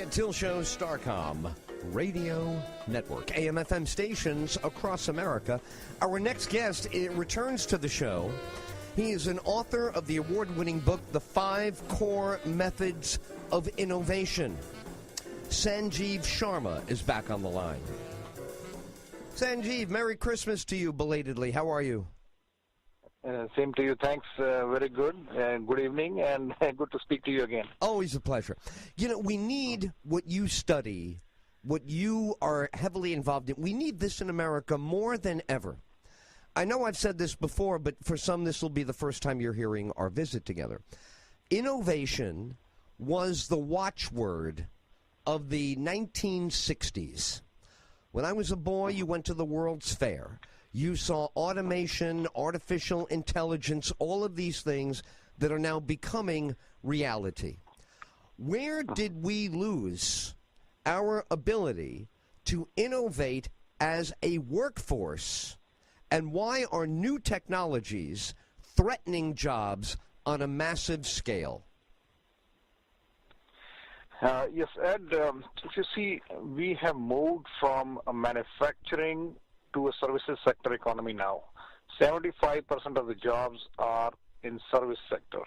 Ed Till Show, Starcom Radio Network, AM/FM stations across America. Our next guest returns to the show. He is an author of the award-winning book, The 5 Core Methods of Innovation. Sanjeev Sharma is back on the line. Sanjeev, Merry Christmas to you belatedly. How are you? Same to you. Thanks. Very good. Good evening, and good to speak to you again. Always a pleasure. You know, we need what you study, what you are heavily involved in. We need this in America more than ever. I know I've said this before, but for some this will be the first time you're hearing our visit together. Innovation was the watchword of the 1960s. When I was a boy, you went to the World's Fair. You saw automation, artificial intelligence, all of these things that are now becoming reality. Where did we lose our ability to innovate as a workforce, and why are new technologies threatening jobs on a massive scale? Yes, Ed, if you see, we have moved from a manufacturing to a services sector economy now. 75% of the jobs are in service sector.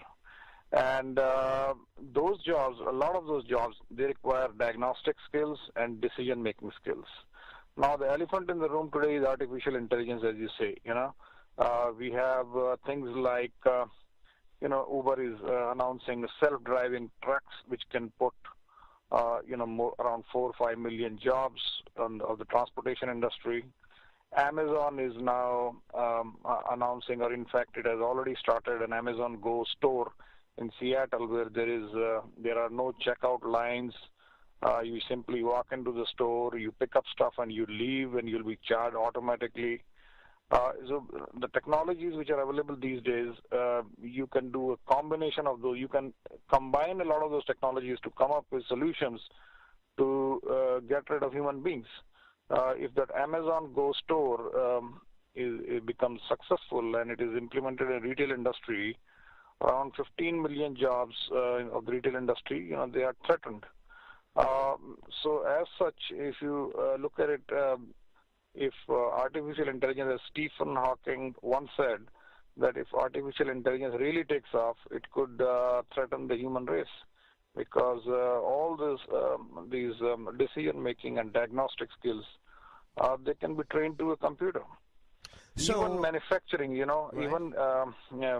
And those jobs, a lot of those jobs, they require diagnostic skills and decision-making skills. Now, the elephant in the room today is artificial intelligence, as you say. We have things like, Uber is announcing self-driving trucks, which can put, around 4 or 5 million jobs of the transportation industry. Amazon is now announcing, or in fact, it has already started an Amazon Go store in Seattle, where there are no checkout lines. You simply walk into the store, you pick up stuff, and you leave, and you'll be charged automatically. So the technologies which are available these days, you can do a combination of those. You can combine a lot of those technologies to come up with solutions to get rid of human beings. If that Amazon Go store it becomes successful and it is implemented in retail industry, around 15 million jobs of the retail industry, they are threatened. So as such, if you look at it, if artificial intelligence, as Stephen Hawking once said, that if artificial intelligence really takes off, it could threaten the human race, because all these decision-making and diagnostic skills, they can be trained to a computer. So, even manufacturing, right. Even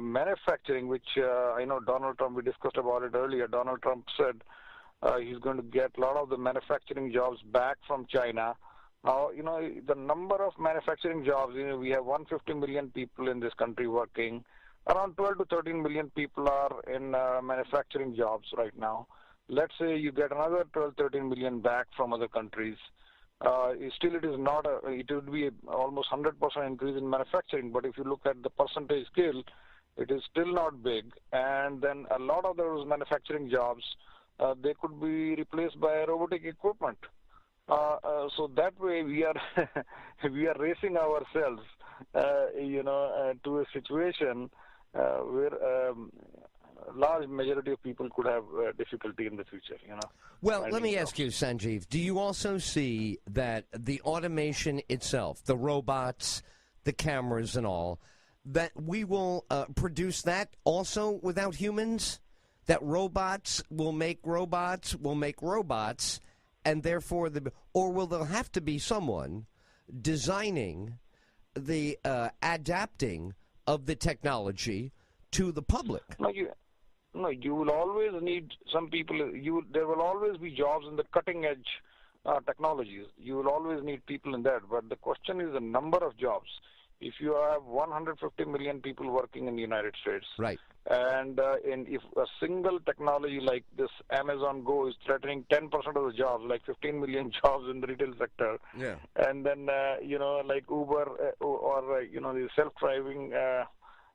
manufacturing, which I know Donald Trump, we discussed about it earlier, Donald Trump said he's going to get a lot of the manufacturing jobs back from China. Now, the number of manufacturing jobs, we have 150 million people in this country working. Around 12 to 13 million people are in manufacturing jobs right now. Let's say you get another 12, 13 million back from other countries. Still, it is not it would be almost 100% increase in manufacturing, but if you look at the percentage scale, it is still not big. And then a lot of those manufacturing jobs, they could be replaced by robotic equipment. So that way we are we are racing ourselves, to a situation where large majority of people could have difficulty in the future. Well, let me ask you, Sanjeev, do you also see that the automation itself, the robots, the cameras and all, that we will produce that also without humans? That robots, and therefore, or will there have to be someone designing the adapting of the technology to the public? No, you will always need some people. There will always be jobs in the cutting edge technologies. You will always need people in that. But the question is the number of jobs. If you have 150 million people working in the United States, right, and if a single technology like this Amazon Go is threatening 10% of the jobs, like 15 million jobs in the retail sector, yeah, and then like Uber or the self-driving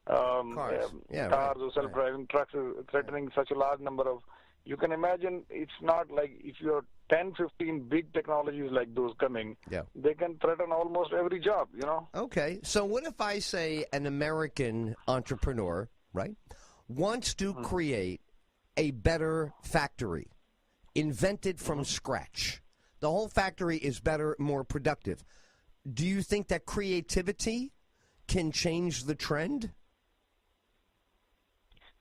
cars, cars or self-driving trucks is threatening such a large number of. You can imagine it's not like if you're 10, 15 big technologies like those coming, they can threaten almost every job, Okay, so what if I say an American entrepreneur, right, wants to create a better factory, invented from scratch. The whole factory is better, more productive. Do you think that creativity can change the trend?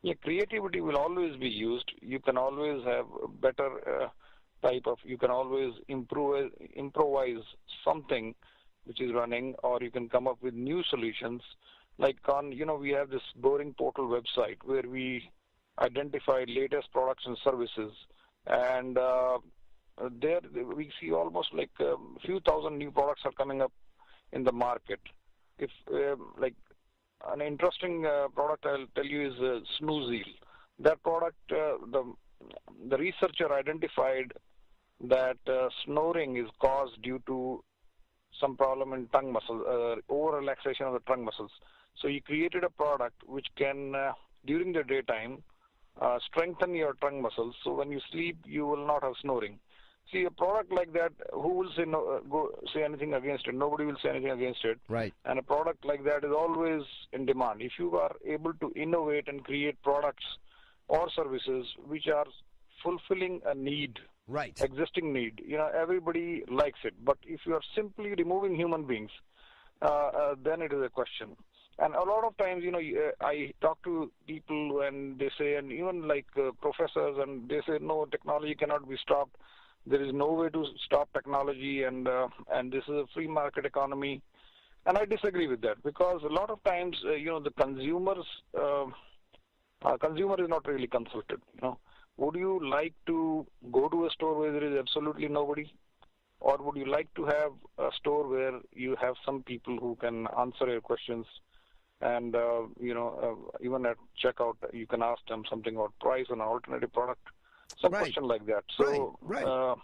Yeah, creativity will always be used. You can always have a better you can always improvise something which is running, or you can come up with new solutions. Like we have this boring portal website where we identify latest products and services, and there we see almost like a few thousand new products are coming up in the market. If like an interesting product I'll tell you is Snoozeel. That product, the researcher identified that snoring is caused due to some problem in tongue muscle, over relaxation of the tongue muscles. So he created a product which can, during the daytime, strengthen your tongue muscles. So when you sleep, you will not have snoring. See, a product like that, who will say anything against it? Nobody will say anything against it. Right. And a product like that is always in demand. If you are able to innovate and create products or services which are fulfilling a need, right, existing need, everybody likes it. But if you are simply removing human beings, then it is a question. And a lot of times, I talk to people and they say, and even like professors, and they say, no, technology cannot be stopped. There is no way to stop technology, and this is a free market economy. And I disagree with that, because a lot of times, the consumer is not really consulted. Would you like to go to a store where there is absolutely nobody? Or would you like to have a store where you have some people who can answer your questions? And, even at checkout, you can ask them something about price on an alternative product. Some right. question like that. So, right.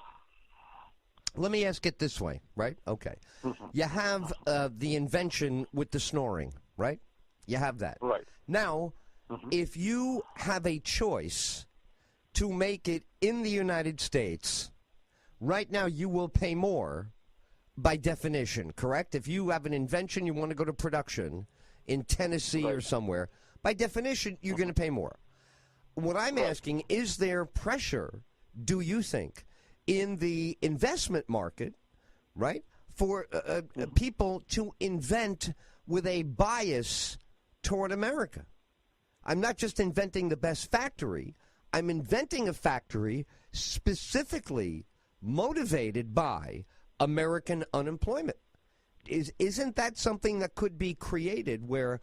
Let me ask it this way, right? Okay. Mm-hmm. You have the invention with the snoring, right? You have that. Right. Now, if you have a choice to make it in the United States, right now you will pay more by definition, correct? If you have an invention, you want to go to production in Tennessee or somewhere, by definition, you're going to pay more. What I'm asking, is there pressure, do you think, in the investment market, right, for people to invent with a bias toward America? I'm not just inventing the best factory. I'm inventing a factory specifically motivated by American unemployment. Isn't that something that could be created, where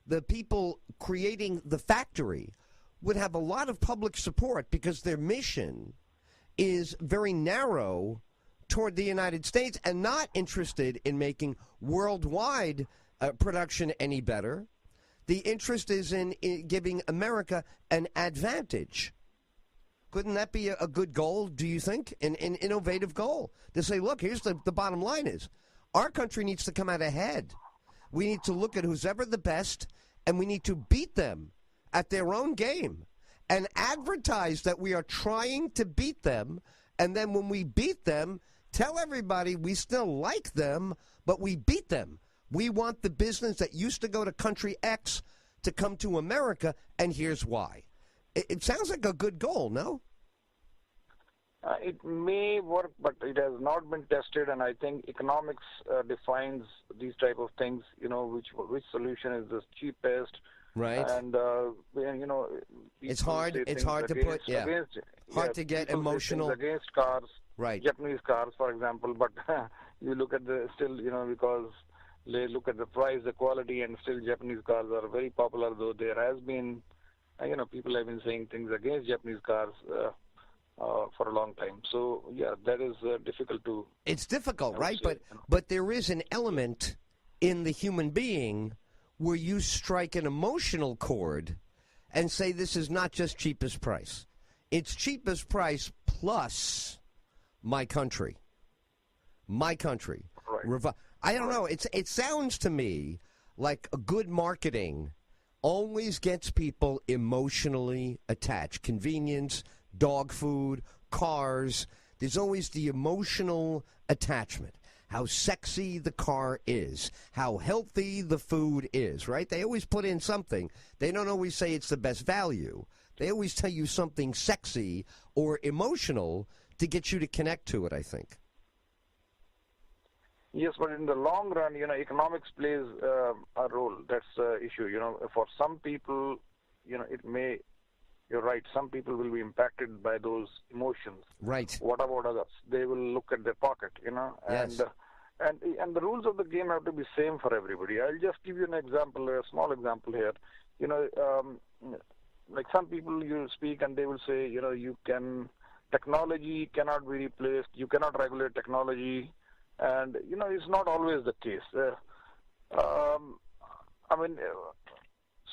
the people creating the factory would have a lot of public support because their mission is very narrow toward the United States and not interested in making worldwide production any better? The interest is in giving America an advantage. Couldn't that be a good goal, do you think? An innovative goal to say, look, here's the bottom line is, our country needs to come out ahead. We need to look at who's ever the best, and we need to beat them at their own game and advertise that we are trying to beat them. And then when we beat them, tell everybody we still like them, but we beat them. We want the business that used to go to country X to come to America, and here's why. It sounds like a good goal, no? It may work, but it has not been tested, and I think economics defines these type of things. Which solution is the cheapest, right? And it's hard. It's hard to put. Yeah, hard to get emotional against cars. Right. Japanese cars, for example, but you look at because they look at the price, the quality, and still Japanese cars are very popular. Though there has been, people have been saying things against Japanese cars. For a long time. So, yeah, that is difficult to... It's difficult, right? But there is an element in the human being where you strike an emotional chord and say this is not just cheapest price. It's cheapest price plus my country. My country. Right. I don't know. It sounds to me like a good marketing always gets people emotionally attached. Convenience, dog food, cars. There's always the emotional attachment. How sexy the car is, how healthy the food is, right? They always put in something. They don't always say it's the best value. They always tell you something sexy or emotional to get you to connect to it, I think. Yes, but in the long run, economics plays a role. That's the issue. For some people, it may. You're right. Some people will be impacted by those emotions. Right. What about others? They will look at their pocket, Yes. and the rules of the game have to be same for everybody. I'll just give you an example, a small example here. Like some people you speak and they will say, technology cannot be replaced. You cannot regulate technology. And, it's not always the case.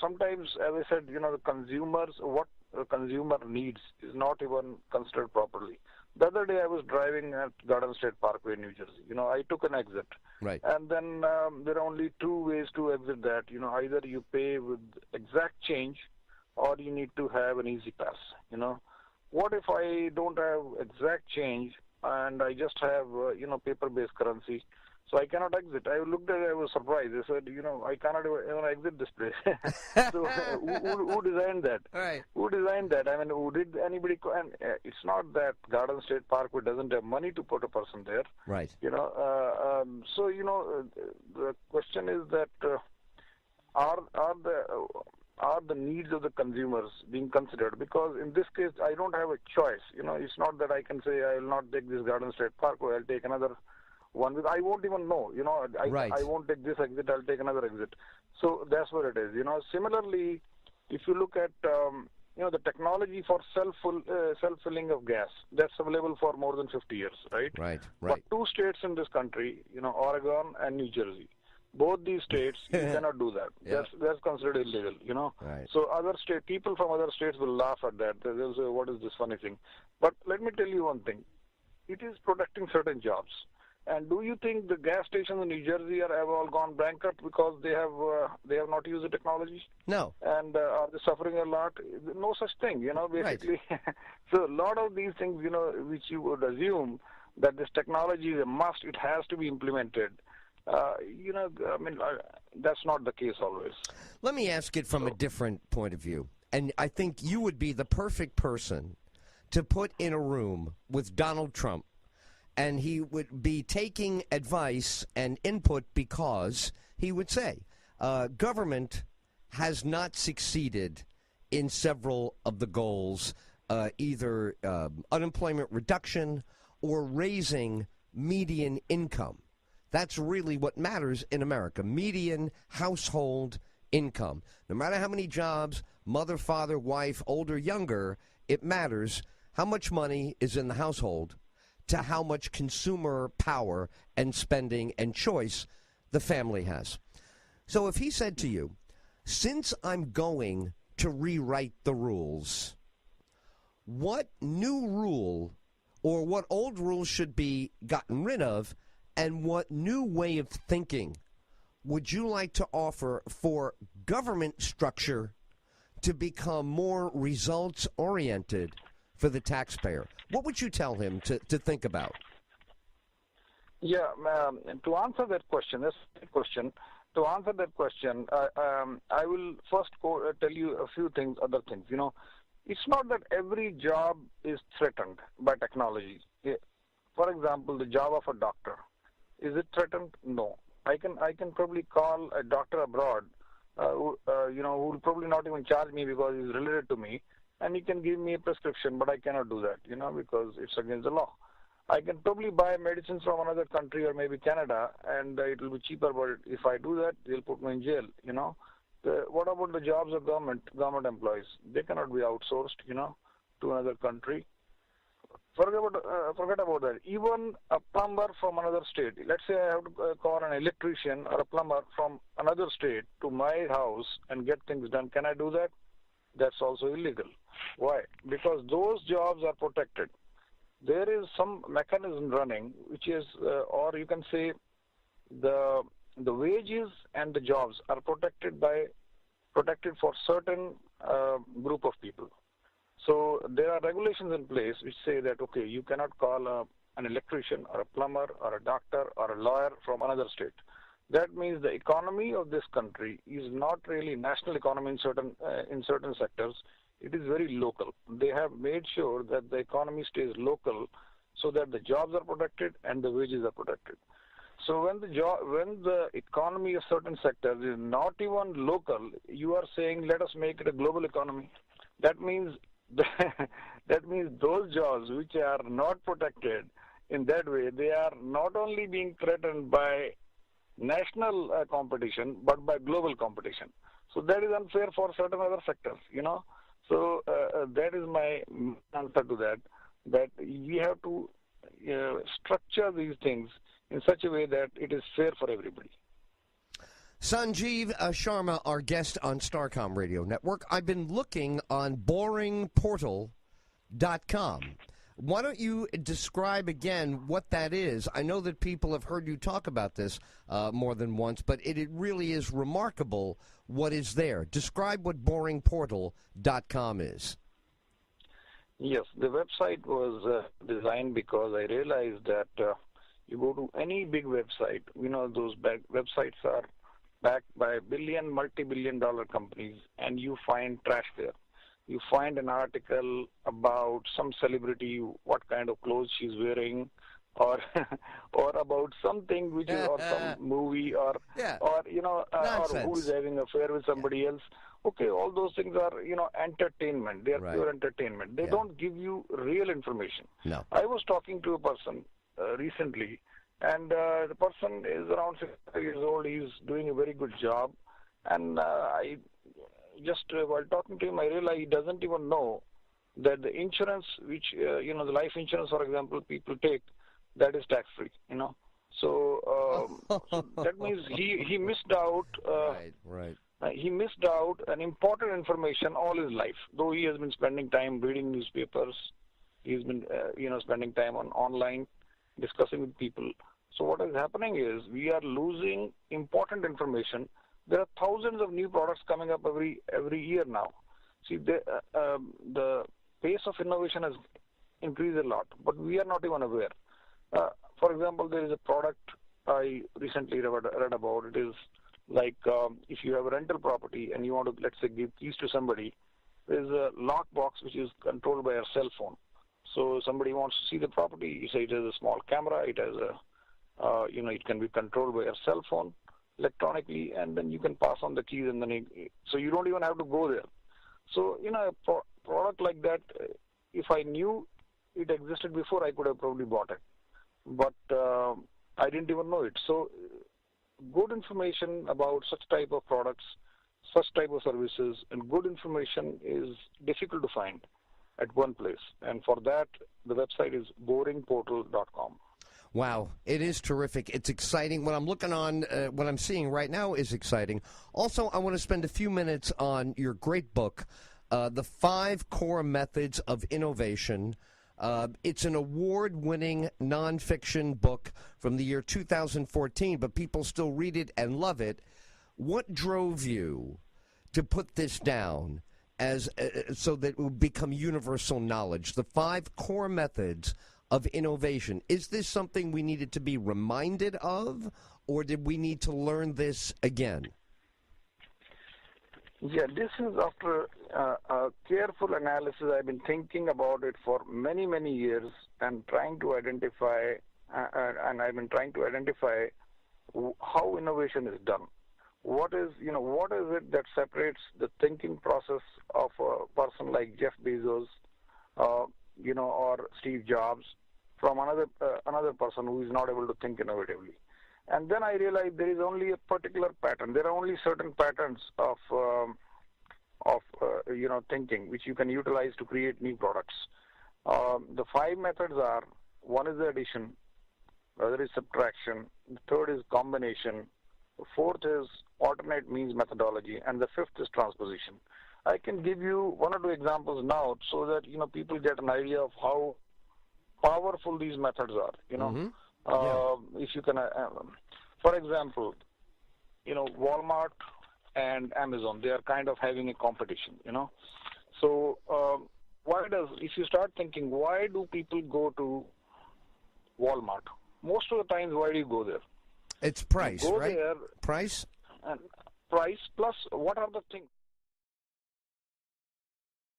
Sometimes, as I said, the consumers, what the consumer needs is not even considered properly. The other day I was driving at Garden State Parkway, New Jersey. I took an exit. Right. And then there are only two ways to exit that. Either you pay with exact change or you need to have an easy pass. What if I don't have exact change and I just have, paper-based currency? So I cannot exit. I looked at it, I was surprised. I said, I cannot even exit this place. So who designed that? Right. Who designed that? I mean, who did anybody? And it's not that Garden State Parkway doesn't have money to put a person there. Right. So, the question is that are the needs of the consumers being considered? Because in this case, I don't have a choice. It's not that I can say I will not take this Garden State Parkway. I'll take another one. I won't even know. Right. I won't take this exit. I'll take another exit. So that's what it is. Similarly, if you look at the technology for self-filling of gas, that's available for more than 50 years, right? Right. But two states in this country, Oregon and New Jersey, both these states, you cannot do that. Yeah. That's considered illegal, Right. So people from other states will laugh at that. They'll say, what is this funny thing? But let me tell you one thing. It is protecting certain jobs. And do you think the gas stations in New Jersey have all gone bankrupt because they have not used the technology? No. And are they suffering a lot? No such thing, basically. Right. So a lot of these things, which you would assume that this technology is a must, it has to be implemented. That's not the case always. Let me ask it from a different point of view. And I think you would be the perfect person to put in a room with Donald Trump, and he would be taking advice and input because he would say, government has not succeeded in several of the goals, either unemployment reduction or raising median income. That's really what matters in America, median household income. No matter how many jobs, mother, father, wife, older, younger, it matters how much money is in the household to how much consumer power and spending and choice the family has. So if he said to you, since I'm going to rewrite the rules, what new rule or what old rules should be gotten rid of, and what new way of thinking would you like to offer for government structure to become more results-oriented for the taxpayer? What would you tell him to think about? Yeah, to answer that question, that's a good question. To answer that question, I will first tell you a few things, other things. It's not that every job is threatened by technology. For example, the job of a doctor. Is it threatened? No. I can probably call a doctor abroad, who will probably not even charge me because he's related to me, and he can give me a prescription, but I cannot do that, because it's against the law. I can probably buy medicines from another country or maybe Canada, and it will be cheaper, but if I do that, they'll put me in jail, What about the jobs of government employees? They cannot be outsourced, to another country. Forget about that. Even a plumber from another state. Let's say I have to call an electrician or a plumber from another state to my house and get things done. Can I do that? That's also illegal. Why? Because those jobs are protected. There is some mechanism running, which is, or you can say, the wages and the jobs are protected for certain group of people. So there are regulations in place which say that, okay, you cannot call an electrician or a plumber or a doctor or a lawyer from another state. That means the economy of this country is not really national economy in certain sectors. it is very local. They have made sure that the economy stays local so that the jobs are protected and the wages are protected. So when the economy of certain sectors is not even local, you are saying let us make it a global economy. That means that means those jobs which are not protected in that way, they are not only being threatened by national competition, but by global competition. So that is unfair for certain other sectors, So that is my answer to that, that we have to structure these things in such a way that it is fair for everybody. Sanjeev Sharma, our guest on Starcom Radio Network. I've been looking on boringportal.com. Why don't you describe again what that is? I know that people have heard you talk about this more than once, but it really is remarkable what is there. Describe what boringportal.com is. Yes, the website was designed because I realized that you go to any big website, those websites are backed by multi-billion-dollar companies, and you find trash there. You find an article about some celebrity, what kind of clothes she's wearing, or or about something which is, or some movie, or who is having an affair with somebody else. Okay, all those things are entertainment. They are pure entertainment. They don't give you real information. No. I was talking to a person recently, and the person is around 65 years old. He's doing a very good job, and I just while talking to him, I realized he doesn't even know that the insurance, which the life insurance, for example, people take, that is tax free. So that means he missed out. Right. He missed out an important information all his life. Though he has been spending time reading newspapers, he's been spending time online discussing with people. So what is happening is we are losing important information. There are thousands of new products coming up every year now. See, the pace of innovation has increased a lot, but we are not even aware. For example, there is a product I recently read about. It is like if you have a rental property and you want to, let's say, give keys to somebody, there is a lock box which is controlled by a cell phone. So somebody wants to see the property, you say it has a small camera, it has it can be controlled by a cell phone electronically, and then you can pass on the keys, and then so you don't even have to go there. So a product like that, if I knew it existed before, I could have probably bought it, but I didn't even know it. So good information about such type of products, such type of services, and good information is difficult to find at one place, and for that the website is boringportal.com. Wow, it is terrific. It's exciting. What I'm looking on, what I'm seeing right now is exciting. Also, I want to spend a few minutes on your great book, The 5 Core Methods of Innovation. It's an award-winning nonfiction book from the year 2014, but people still read it and love it. What drove you to put this down as so that it would become universal knowledge? The 5 core methods of innovation. Is this something we needed to be reminded of, or did we need to learn this again? Yeah, this is after a careful analysis. I've been thinking about it for many, many years and trying to identify, how innovation is done. What is it that separates the thinking process of a person like Jeff Bezos, or Steve Jobs, from another person who is not able to think innovatively? And then I realized there is only a particular pattern. There are only certain patterns of thinking which you can utilize to create new products. The 5 methods are: one is the addition, the other is subtraction, the third is combination, the fourth is alternate means methodology, and the fifth is transposition. I can give you 1 or 2 examples now so that people get an idea of how powerful these methods are. If you can, for example, Walmart and Amazon, they are kind of having a competition. So if you start thinking, why do people go to Walmart? Most of the times, why do you go there? It's price, you go right? There, price? and price plus what are the things?